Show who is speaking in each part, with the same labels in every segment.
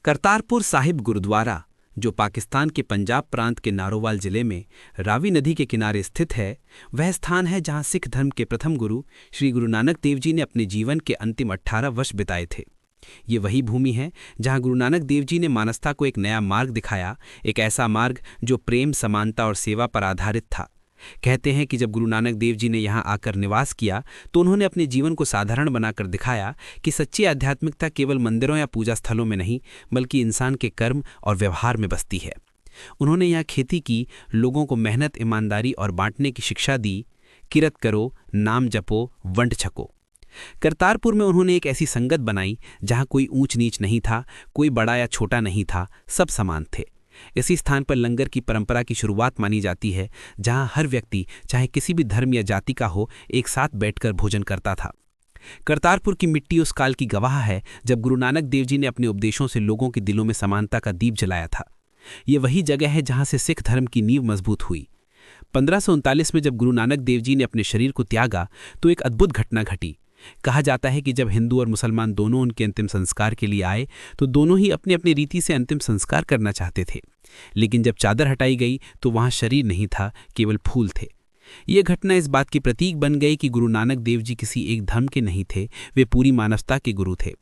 Speaker 1: करतारपुर साहिब गुरुद्वारा, जो पाकिस्तान के पंजाब प्रांत के नारोवाल जिले में रावी नदी के किनारे स्थित है, वह स्थान है जहां सिख धर्म के प्रथम गुरु श्री गुरु नानक देव जी ने अपने जीवन के अंतिम 18 वर्ष बिताए थे। ये वही भूमि है जहां गुरु नानक देव जी ने मानवता को एक नया मार्ग दिखाया, एक ऐसा मार्ग जो प्रेम, समानता और सेवा पर आधारित था। कहते हैं कि जब गुरु नानक देव जी ने यहाँ आकर निवास किया तो उन्होंने अपने जीवन को साधारण बनाकर दिखाया कि सच्ची आध्यात्मिकता केवल मंदिरों या पूजा स्थलों में नहीं, बल्कि इंसान के कर्म और व्यवहार में बसती है। उन्होंने यहाँ खेती की, लोगों को मेहनत, ईमानदारी और बांटने की शिक्षा दी। किरत करो, नाम जपो, वंड छको। करतारपुर में उन्होंने एक ऐसी संगत बनाई जहाँ कोई ऊंच नीच नहीं था, कोई बड़ा या छोटा नहीं था, सब समान थे। इसी स्थान पर लंगर की परंपरा की शुरुआत मानी जाती है, जहां हर व्यक्ति चाहे किसी भी धर्म या जाति का हो, एक साथ बैठकर भोजन करता था। करतारपुर की मिट्टी उस काल की गवाह है जब गुरु नानक देव जी ने अपने उपदेशों से लोगों के दिलों में समानता का दीप जलाया था। ये वही जगह है जहां से सिख धर्म की नींव मजबूत हुई। 1539 में जब गुरु नानक देव जी ने अपने शरीर को त्यागा तो एक अद्भुत घटना घटी। कहा जाता है कि जब हिंदू और मुसलमान दोनों उनके अंतिम संस्कार के लिए आए तो दोनों ही अपनी अपनी रीति से अंतिम संस्कार करना चाहते थे, लेकिन जब चादर हटाई गई तो वहां शरीर नहीं था, केवल फूल थे। ये घटना इस बात की प्रतीक बन गई कि गुरु नानक देव जी किसी एक धर्म के नहीं थे, वे पूरी मानवता के गुरु थे।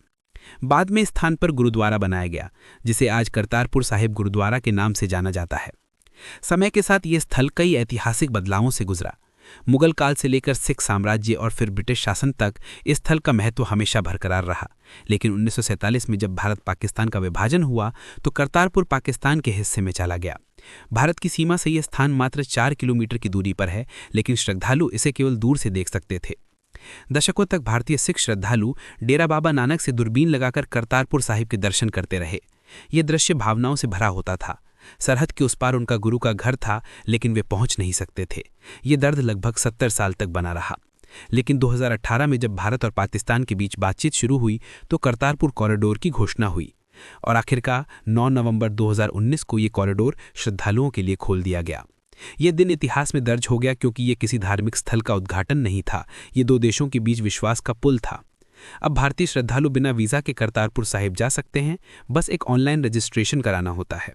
Speaker 1: बाद में इस स्थान पर गुरुद्वारा बनाया गया, जिसे आज करतारपुर साहिब गुरुद्वारा के नाम से जाना जाता है। समय के साथ ये स्थल कई ऐतिहासिक बदलावों से गुजरा। मुगल काल से लेकर सिख साम्राज्य और फिर ब्रिटिश शासन तक इस स्थल का महत्व हमेशा बरकरार रहा, लेकिन 1947 में जब भारत पाकिस्तान का विभाजन हुआ तो करतारपुर पाकिस्तान के हिस्से में चला गया। भारत की सीमा से यह स्थान मात्र 4 किलोमीटर की दूरी पर है, लेकिन श्रद्धालु इसे केवल दूर से देख सकते थे। दशकों तक भारतीय सिख श्रद्धालु डेरा बाबा नानक से दूरबीन लगाकर करतारपुर साहिब के दर्शन करते रहे। ये दृश्य भावनाओं से भरा होता था। सरहद के उस पार उनका गुरु का घर था, लेकिन वे पहुंच नहीं सकते थे। ये दर्द लगभग 70 साल तक बना रहा। लेकिन 2018 में जब भारत और पाकिस्तान के बीच बातचीत शुरू हुई तो करतारपुर कॉरिडोर की घोषणा हुई और आखिरकार 9 नवंबर 2019 को ये कॉरिडोर श्रद्धालुओं के लिए खोल दिया गया। ये दिन इतिहास में दर्ज हो गया क्योंकि ये किसी धार्मिक स्थल का उद्घाटन नहीं था, ये दो देशों के बीच विश्वास का पुल था। अब भारतीय श्रद्धालु बिना वीज़ा के करतारपुर साहिब जा सकते हैं, बस एक ऑनलाइन रजिस्ट्रेशन कराना होता है।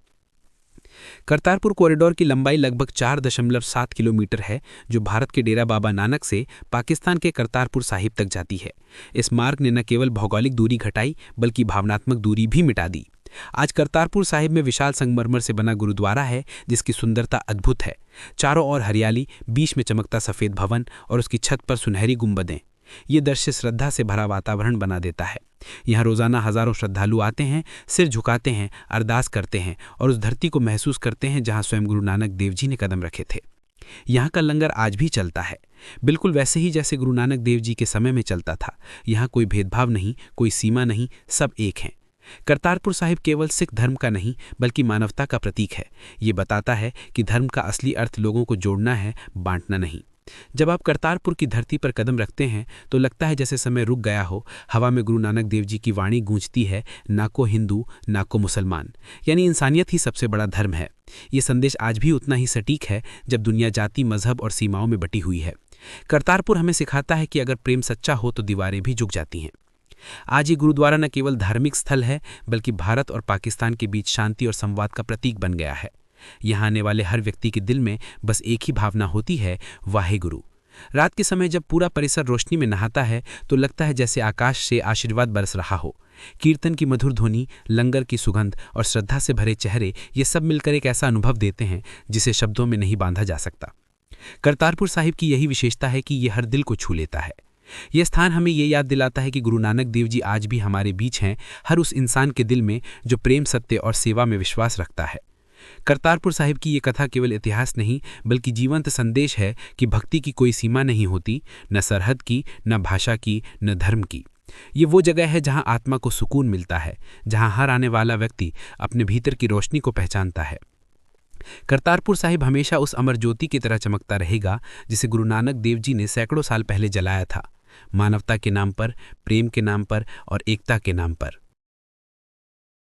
Speaker 1: करतारपुर कॉरिडोर की लंबाई लगभग 4.7 किलोमीटर है, जो भारत के डेरा बाबा नानक से पाकिस्तान के करतारपुर साहिब तक जाती है। इस मार्ग ने न केवल भौगोलिक दूरी घटाई, बल्कि भावनात्मक दूरी भी मिटा दी। आज करतारपुर साहिब में विशाल संगमरमर से बना गुरुद्वारा है, जिसकी सुंदरता अद्भुत है। चारों ओर हरियाली, बीच में चमकता सफ़ेद भवन और उसकी छत पर सुनहरी गुंबदें। ये दृश्य श्रद्धा से भरा वातावरण बना देता है। यहाँ रोजाना हजारों श्रद्धालु आते हैं, सिर झुकाते हैं, अरदास करते हैं और उस धरती को महसूस करते हैं जहाँ स्वयं गुरु नानक देव जी ने कदम रखे थे। यहाँ का लंगर आज भी चलता है, बिल्कुल वैसे ही जैसे गुरु नानक देव जी के समय में चलता था। यहाँ कोई भेदभाव नहीं, कोई सीमा नहीं, सब एक हैं। करतारपुर साहिब केवल सिख धर्म का नहीं, बल्कि मानवता का प्रतीक है। ये बताता है कि धर्म का असली अर्थ लोगों को जोड़ना है, बांटना नहीं। जब आप करतारपुर की धरती पर कदम रखते हैं तो लगता है जैसे समय रुक गया हो। हवा में गुरु नानक देव जी की वाणी गूंजती है, ना को हिंदू, ना को मुसलमान, यानी इंसानियत ही सबसे बड़ा धर्म है। ये संदेश आज भी उतना ही सटीक है जब दुनिया जाति, मजहब और सीमाओं में बटी हुई है। करतारपुर हमें सिखाता है कि अगर प्रेम सच्चा हो तो दीवारें भी झुक जाती हैं। आज ये गुरुद्वारा न केवल धार्मिक स्थल है, बल्कि भारत और पाकिस्तान के बीच शांति और संवाद का प्रतीक बन गया है। यहाँ आने वाले हर व्यक्ति के दिल में बस एक ही भावना होती है, वाहेगुरु। रात के समय जब पूरा परिसर रोशनी में नहाता है तो लगता है जैसे आकाश से आशीर्वाद बरस रहा हो। कीर्तन की मधुर ध्वनि, लंगर की सुगंध और श्रद्धा से भरे चेहरे, ये सब मिलकर एक ऐसा अनुभव देते हैं जिसे शब्दों में नहीं बांधा जा सकता। करतारपुर साहिब की यही विशेषता है कि ये हर दिल को छू लेता है। यह स्थान हमें ये याद दिलाता है कि गुरु नानक देव जी आज भी हमारे बीच हैं, हर उस इंसान के दिल में जो प्रेम, सत्य और सेवा में विश्वास रखता है। करतारपुर साहिब की ये कथा केवल इतिहास नहीं, बल्कि जीवंत संदेश है कि भक्ति की कोई सीमा नहीं होती, न सरहद की, न भाषा की, न धर्म की। ये वो जगह है जहां आत्मा को सुकून मिलता है, जहां हर आने वाला व्यक्ति अपने भीतर की रोशनी को पहचानता है। करतारपुर साहिब हमेशा उस अमर ज्योति की तरह चमकता रहेगा जिसे गुरु नानक देव जी ने सैकड़ों साल पहले जलाया था, मानवता के नाम पर, प्रेम के नाम पर और एकता के नाम पर।